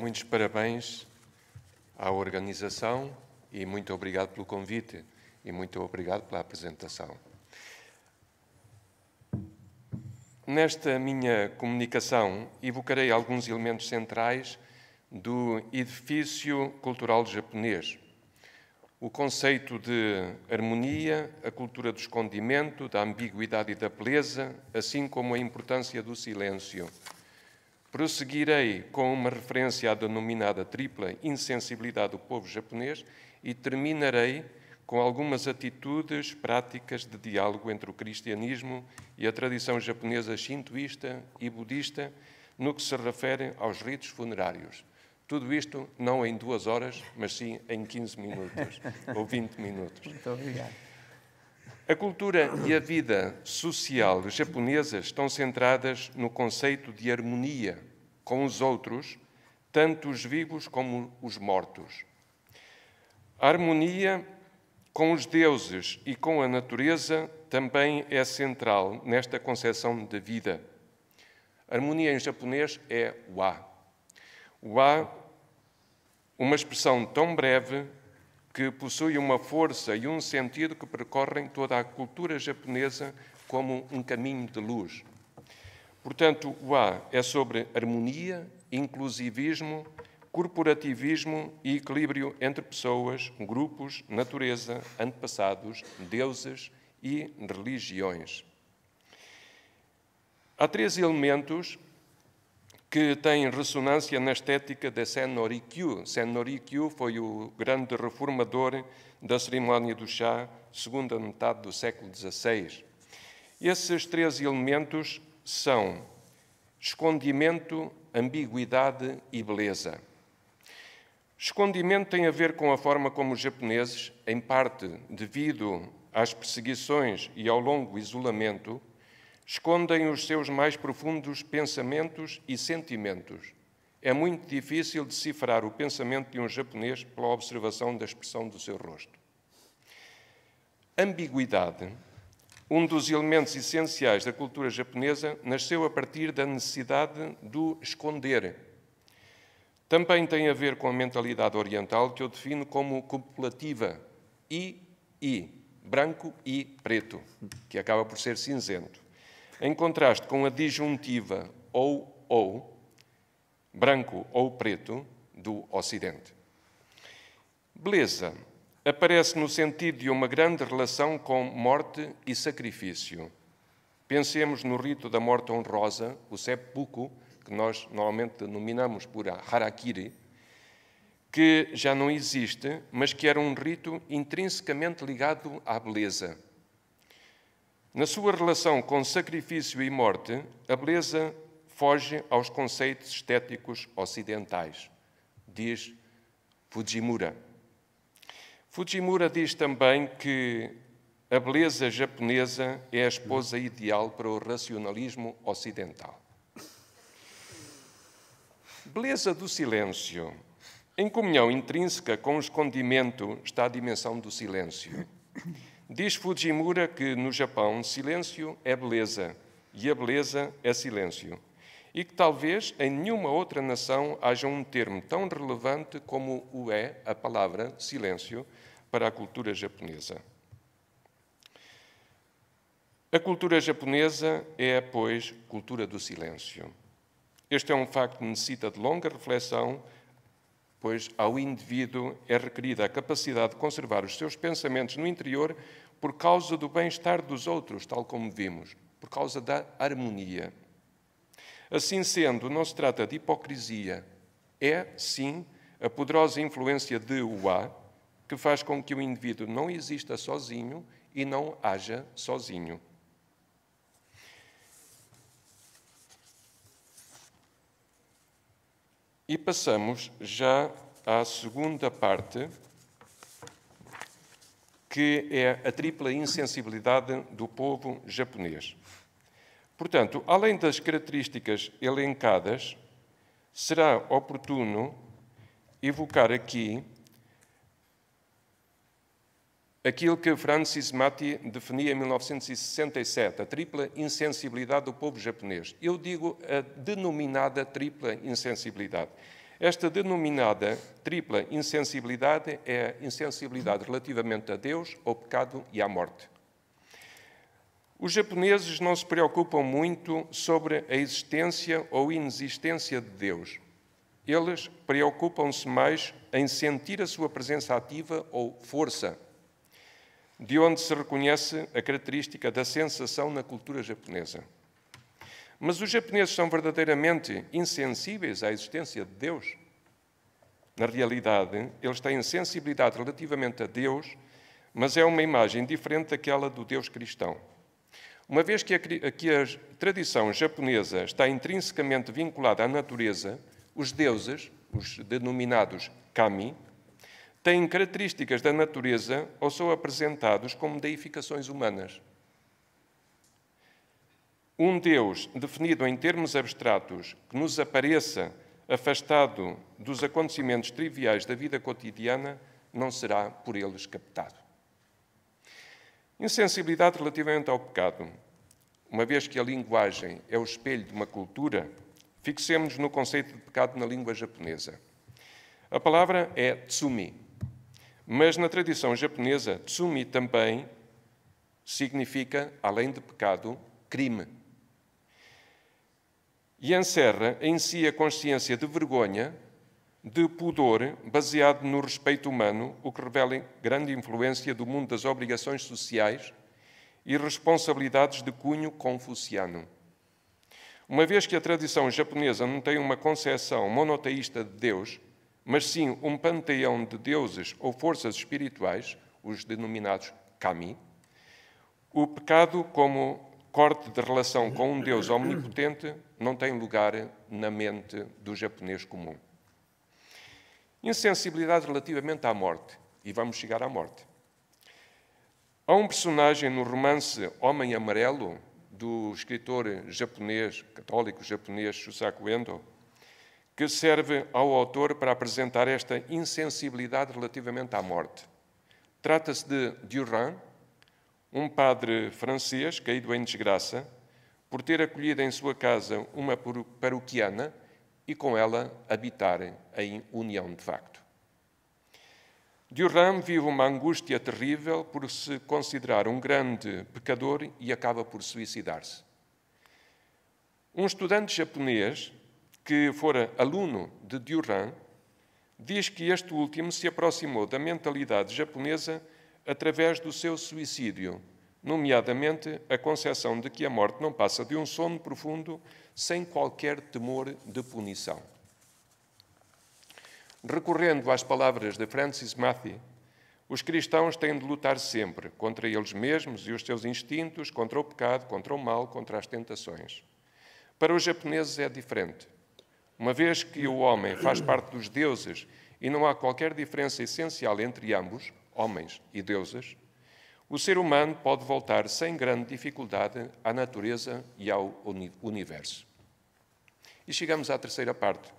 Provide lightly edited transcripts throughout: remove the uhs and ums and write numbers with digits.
muitos parabéns à organização e muito obrigado pelo convite e muito obrigado pela apresentação. Nesta minha comunicação, evocarei alguns elementos centrais do edifício cultural japonês. O conceito de harmonia, a cultura do escondimento, da ambiguidade e da beleza, assim como a importância do silêncio. Prosseguirei com uma referência à denominada tripla insensibilidade do povo japonês e terminarei com algumas atitudes práticas de diálogo entre o cristianismo e a tradição japonesa shintoísta e budista no que se refere aos ritos funerários. Tudo isto não em 2 horas, mas sim em 15 minutos ou 20 minutos. Muito obrigado. A cultura e a vida social japonesas estão centradas no conceito de harmonia com os outros, tanto os vivos como os mortos. A harmonia com os deuses e com a natureza também é central nesta concepção de vida. A harmonia em japonês é wa. Wa, uma expressão tão breve que possui uma força e um sentido que percorrem toda a cultura japonesa como um caminho de luz. Portanto, o A é sobre harmonia, inclusivismo, corporativismo e equilíbrio entre pessoas, grupos, natureza, antepassados, deuses e religiões. Há 3 elementos que têm ressonância na estética da Sen-no-rikyu. Sen-no-rikyu foi o grande reformador da cerimónia do chá, segunda metade do século XVI. Esses 3 elementos são escondimento, ambiguidade e beleza. Escondimento tem a ver com a forma como os japoneses, em parte devido às perseguições e ao longo isolamento, escondem os seus mais profundos pensamentos e sentimentos. É muito difícil decifrar o pensamento de um japonês pela observação da expressão do seu rosto. Ambiguidade, um dos elementos essenciais da cultura japonesa, nasceu a partir da necessidade do esconder. Também tem a ver com a mentalidade oriental, que eu defino como copulativa, i, branco e preto, que acaba por ser cinzento. Em contraste com a disjuntiva ou, branco ou preto, do Ocidente. Beleza aparece no sentido de uma grande relação com morte e sacrifício. Pensemos no rito da morte honrosa, o seppuku, que nós normalmente denominamos por harakiri, que já não existe, mas que era um rito intrinsecamente ligado à beleza. Na sua relação com sacrifício e morte, a beleza foge aos conceitos estéticos ocidentais, diz Fujimura. Fujimura diz também que a beleza japonesa é a esposa ideal para o racionalismo ocidental. Beleza do silêncio. Em comunhão intrínseca com o escondimento está a dimensão do silêncio. Diz Fujimura que, no Japão, silêncio é beleza e a beleza é silêncio. E que talvez em nenhuma outra nação haja um termo tão relevante como o é a palavra silêncio para a cultura japonesa. A cultura japonesa é, pois, cultura do silêncio. Este é um facto que necessita de longa reflexão, pois ao indivíduo é requerida a capacidade de conservar os seus pensamentos no interior por causa do bem-estar dos outros, tal como vimos, por causa da harmonia. Assim sendo, não se trata de hipocrisia, é, sim, a poderosa influência de Wa que faz com que o indivíduo não exista sozinho e não haja sozinho. E passamos já à segunda parte, que é a tripla insensibilidade do povo japonês. Portanto, além das características elencadas, será oportuno evocar aqui aquilo que Francis Matti definia em 1967, a tripla insensibilidade do povo japonês. Eu digo a denominada tripla insensibilidade. Esta denominada tripla insensibilidade é a insensibilidade relativamente a Deus, ao pecado e à morte. Os japoneses não se preocupam muito sobre a existência ou inexistência de Deus. Eles preocupam-se mais em sentir a sua presença ativa ou força, de onde se reconhece a característica da sensação na cultura japonesa. Mas os japoneses são verdadeiramente insensíveis à existência de Deus? Na realidade, eles têm sensibilidade relativamente a Deus, mas é uma imagem diferente daquela do Deus cristão. Uma vez que a tradição japonesa está intrinsecamente vinculada à natureza, os deuses, os denominados kami, têm características da natureza ou são apresentados como deificações humanas. Um Deus definido em termos abstratos que nos apareça afastado dos acontecimentos triviais da vida cotidiana não será por eles captado. Insensibilidade relativamente ao pecado. Uma vez que a linguagem é o espelho de uma cultura, fixemos-nos no conceito de pecado na língua japonesa. A palavra é tsumi, mas na tradição japonesa, tsumi também significa, além de pecado, crime. E encerra em si a consciência de vergonha, de pudor, baseado no respeito humano, o que revela grande influência do mundo das obrigações sociais e responsabilidades de cunho confuciano. Uma vez que a tradição japonesa não tem uma concepção monoteísta de Deus, mas sim um panteão de deuses ou forças espirituais, os denominados kami, o pecado como corte de relação com um Deus omnipotente não tem lugar na mente do japonês comum. Insensibilidade relativamente à morte. E vamos chegar à morte. Há um personagem no romance Homem Amarelo, do escritor japonês, católico japonês Shusaku Endo, que serve ao autor para apresentar esta insensibilidade relativamente à morte. Trata-se de Durand, um padre francês caído em desgraça, por ter acolhido em sua casa uma paroquiana e com ela habitar em união de facto. Durand vive uma angústia terrível por se considerar um grande pecador e acaba por suicidar-se. Um estudante japonês, que fora aluno de Durand, diz que este último se aproximou da mentalidade japonesa através do seu suicídio, nomeadamente a concepção de que a morte não passa de um sono profundo sem qualquer temor de punição. Recorrendo às palavras de Francis Matthew, os cristãos têm de lutar sempre contra eles mesmos e os seus instintos, contra o pecado, contra o mal, contra as tentações. Para os japoneses é diferente. Uma vez que o homem faz parte dos deuses e não há qualquer diferença essencial entre ambos, homens e deuses, o ser humano pode voltar sem grande dificuldade à natureza e ao universo. E chegamos à terceira parte,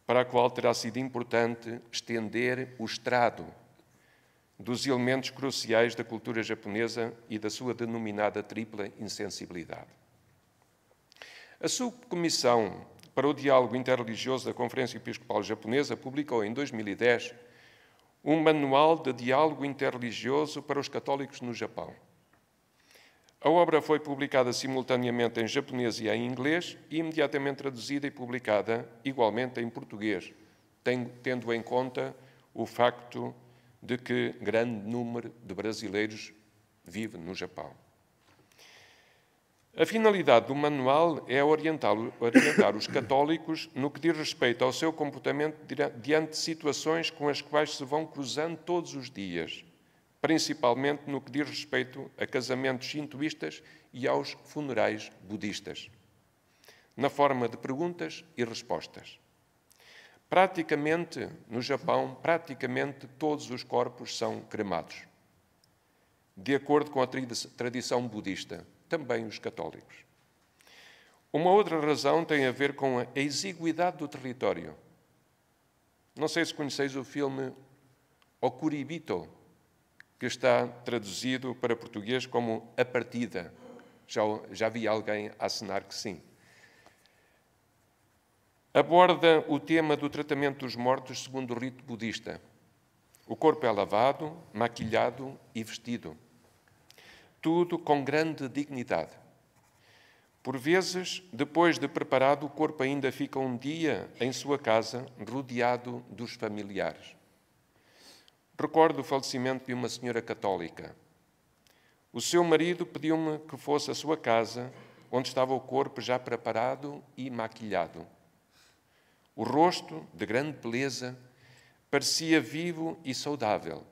para a qual terá sido importante estender o estrado dos elementos cruciais da cultura japonesa e da sua denominada tripla insensibilidade. A Subcomissão para o Diálogo Interreligioso da Conferência Episcopal Japonesa publicou em 2010 um manual de diálogo interreligioso para os católicos no Japão. A obra foi publicada simultaneamente em japonês e em inglês e imediatamente traduzida e publicada igualmente em português, tendo em conta o facto de que grande número de brasileiros vive no Japão. A finalidade do manual é orientar os católicos no que diz respeito ao seu comportamento diante de situações com as quais se vão cruzando todos os dias, principalmente no que diz respeito a casamentos shintoístas e aos funerais budistas, na forma de perguntas e respostas. No Japão, praticamente todos os corpos são cremados, de acordo com a tradição budista, também os católicos. Uma outra razão tem a ver com a exiguidade do território. Não sei se conheceis o filme Okuribito, que está traduzido para português como A Partida. Já vi alguém assinar que sim. aborda o tema do tratamento dos mortos segundo o rito budista. O corpo é lavado, maquilhado e vestido. Tudo com grande dignidade. Por vezes, depois de preparado, o corpo ainda fica um dia em sua casa, rodeado dos familiares. Recordo o falecimento de uma senhora católica. O seu marido pediu-me que fosse à sua casa, onde estava o corpo já preparado e maquilhado. O rosto, de grande beleza, parecia vivo e saudável.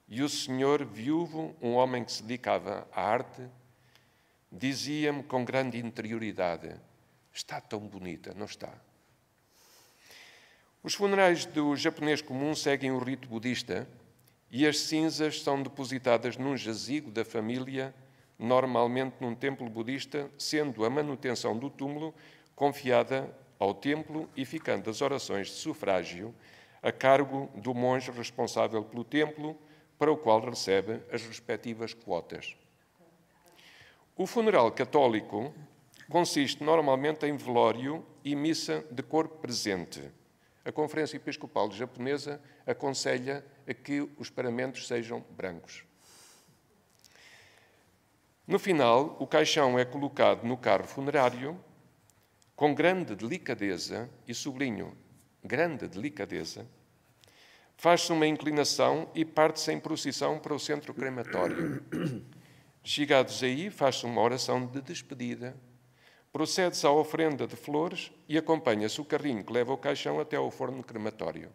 E o senhor viúvo, um homem que se dedicava à arte, dizia-me com grande interioridade: está tão bonita, não está? Os funerais do japonês comum seguem o rito budista e as cinzas são depositadas num jazigo da família, normalmente num templo budista, sendo a manutenção do túmulo confiada ao templo e ficando as orações de sufrágio a cargo do monge responsável pelo templo, para o qual recebe as respectivas quotas. O funeral católico consiste normalmente em velório e missa de corpo presente. A Conferência Episcopal Japonesa aconselha a que os paramentos sejam brancos. No final, o caixão é colocado no carro funerário com grande delicadeza, e sublinho, grande delicadeza, faz-se uma inclinação e parte-se em procissão para o centro crematório. Chegados aí, faz-se uma oração de despedida, procede-se à oferenda de flores e acompanha-se o carrinho que leva o caixão até ao forno crematório.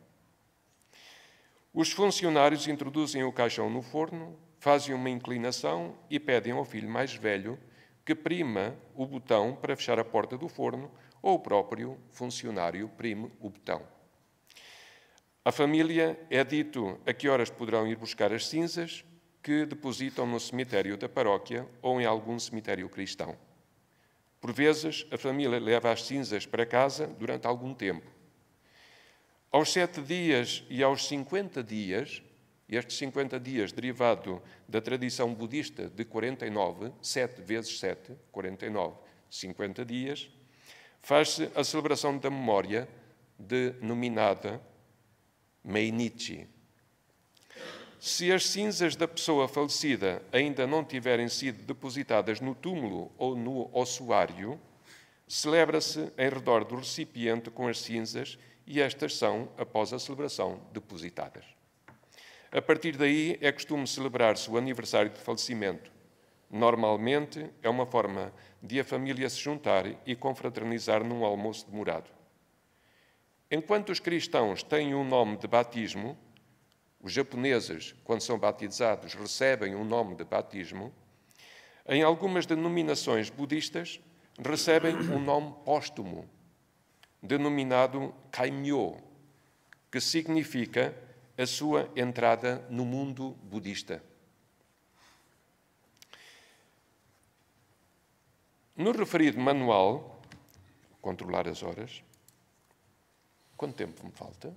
Os funcionários introduzem o caixão no forno, fazem uma inclinação e pedem ao filho mais velho que prima o botão para fechar a porta do forno, ou o próprio funcionário prime o botão. À família é dito a que horas poderão ir buscar as cinzas, que depositam no cemitério da paróquia ou em algum cemitério cristão. Por vezes, a família leva as cinzas para casa durante algum tempo. Aos 7 dias e aos 50 dias, estes 50 dias derivado da tradição budista de 49, 7 vezes 7, 49, 50 dias, faz-se a celebração da memória denominada Meinichi. Se as cinzas da pessoa falecida ainda não tiverem sido depositadas no túmulo ou no ossuário, celebra-se em redor do recipiente com as cinzas e estas são, após a celebração, depositadas. A partir daí é costume celebrar-se o aniversário de falecimento. Normalmente é uma forma de a família se juntar e confraternizar num almoço demorado. Enquanto os cristãos têm um nome de batismo, os japoneses, quando são batizados, recebem um nome de batismo, em algumas denominações budistas recebem um nome póstumo, denominado kaimyo, que significa a sua entrada no mundo budista. No referido manual, controlar as horas, quanto tempo me falta?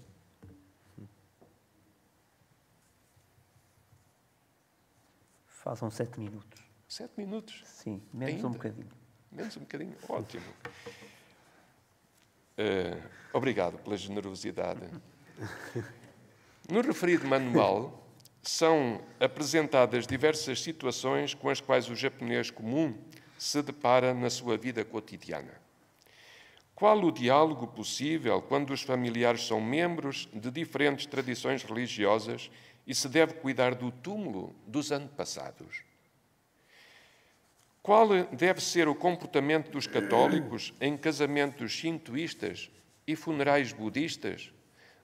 Faltam 7 minutos. 7 minutos? Sim, menos ainda? Um bocadinho. Menos um bocadinho? Ótimo. Obrigado pela generosidade. No referido manual, são apresentadas diversas situações com as quais o japonês comum se depara na sua vida cotidiana. Qual o diálogo possível quando os familiares são membros de diferentes tradições religiosas e se deve cuidar do túmulo dos antepassados? Qual deve ser o comportamento dos católicos em casamentos shintoístas e funerais budistas,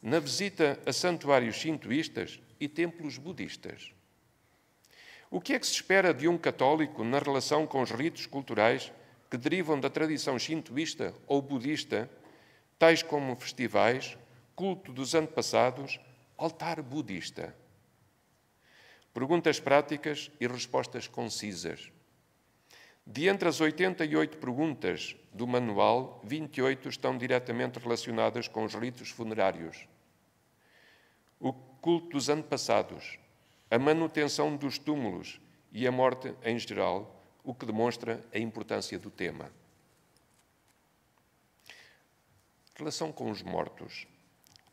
na visita a santuários shintoístas e templos budistas? O que é que se espera de um católico na relação com os ritos culturais que derivam da tradição shintoísta ou budista, tais como festivais, culto dos antepassados, altar budista? Perguntas práticas e respostas concisas. De entre as 88 perguntas do manual, 28 estão diretamente relacionadas com os ritos funerários. O culto dos antepassados, a manutenção dos túmulos e a morte em geral, o que demonstra a importância do tema. relação com os mortos,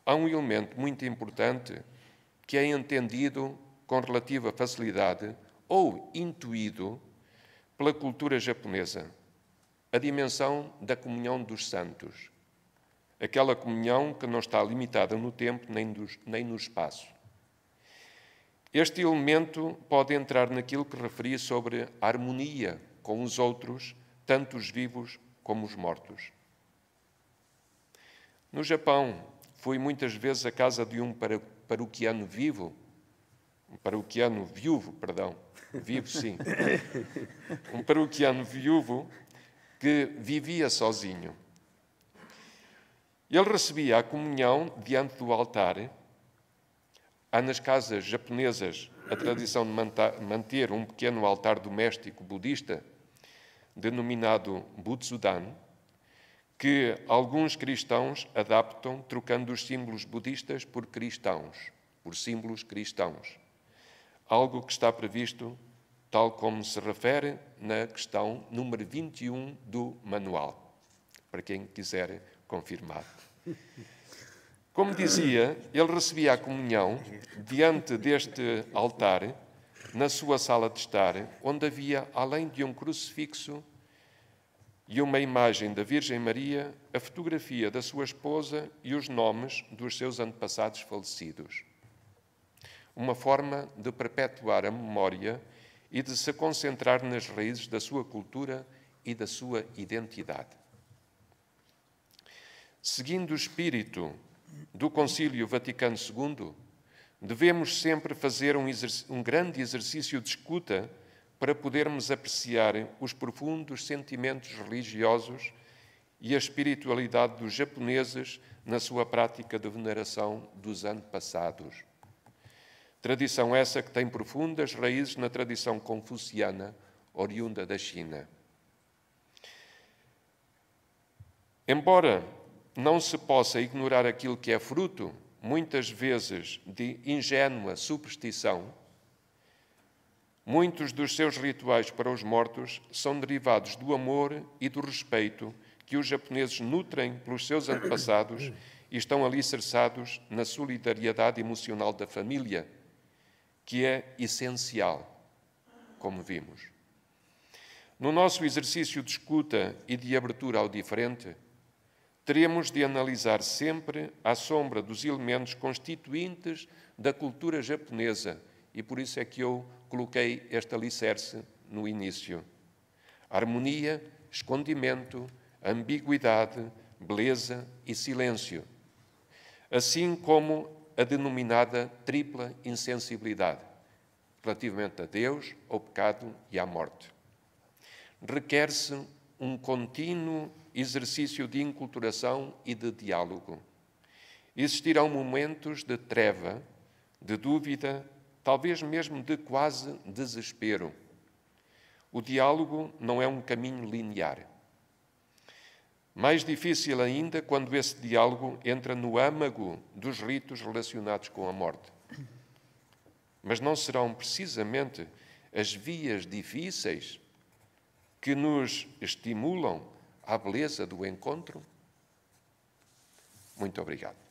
há um elemento muito importante que é entendido com relativa facilidade ou intuído pela cultura japonesa, a dimensão da comunhão dos santos. Aquela comunhão que não está limitada no tempo nem no espaço. Este elemento pode entrar naquilo que referi sobre a harmonia com os outros, tanto os vivos como os mortos. No Japão, fui muitas vezes à casa de um paroquiano vivo, vivo sim, um paroquiano viúvo que vivia sozinho. Ele recebia a comunhão diante do altar. Há nas casas japonesas a tradição de manter um pequeno altar doméstico budista, denominado Butsudan, que alguns cristãos adaptam trocando os símbolos budistas por símbolos cristãos. Algo que está previsto, tal como se refere na questão número 21 do manual, para quem quiser confirmar. Como dizia, ele recebia a comunhão diante deste altar, na sua sala de estar, onde havia, além de um crucifixo e uma imagem da Virgem Maria, a fotografia da sua esposa e os nomes dos seus antepassados falecidos. Uma forma de perpetuar a memória e de se concentrar nas raízes da sua cultura e da sua identidade. Seguindo o espírito do Concílio Vaticano II, devemos sempre fazer um grande exercício de escuta para podermos apreciar os profundos sentimentos religiosos e a espiritualidade dos japoneses na sua prática de veneração dos antepassados. Tradição essa que tem profundas raízes na tradição confuciana, oriunda da China. Embora não se possa ignorar aquilo que é fruto, muitas vezes, de ingênua superstição, muitos dos seus rituais para os mortos são derivados do amor e do respeito que os japoneses nutrem pelos seus antepassados e estão alicerçados na solidariedade emocional da família, que é essencial, como vimos. No nosso exercício de escuta e de abertura ao diferente, teremos de analisar sempre à sombra dos elementos constituintes da cultura japonesa, e por isso é que eu coloquei este alicerce no início. Harmonia, escondimento, ambiguidade, beleza e silêncio, assim como a denominada tripla insensibilidade, relativamente a Deus, ao pecado e à morte. Requer-se um contínuo exercício de inculturação e de diálogo. Existirão momentos de treva, de dúvida, talvez mesmo de quase desespero. O diálogo não é um caminho linear. Mais difícil ainda quando esse diálogo entra no âmago dos ritos relacionados com a morte. Mas não serão precisamente as vias difíceis que nos estimulam à beleza do encontro? Muito obrigado.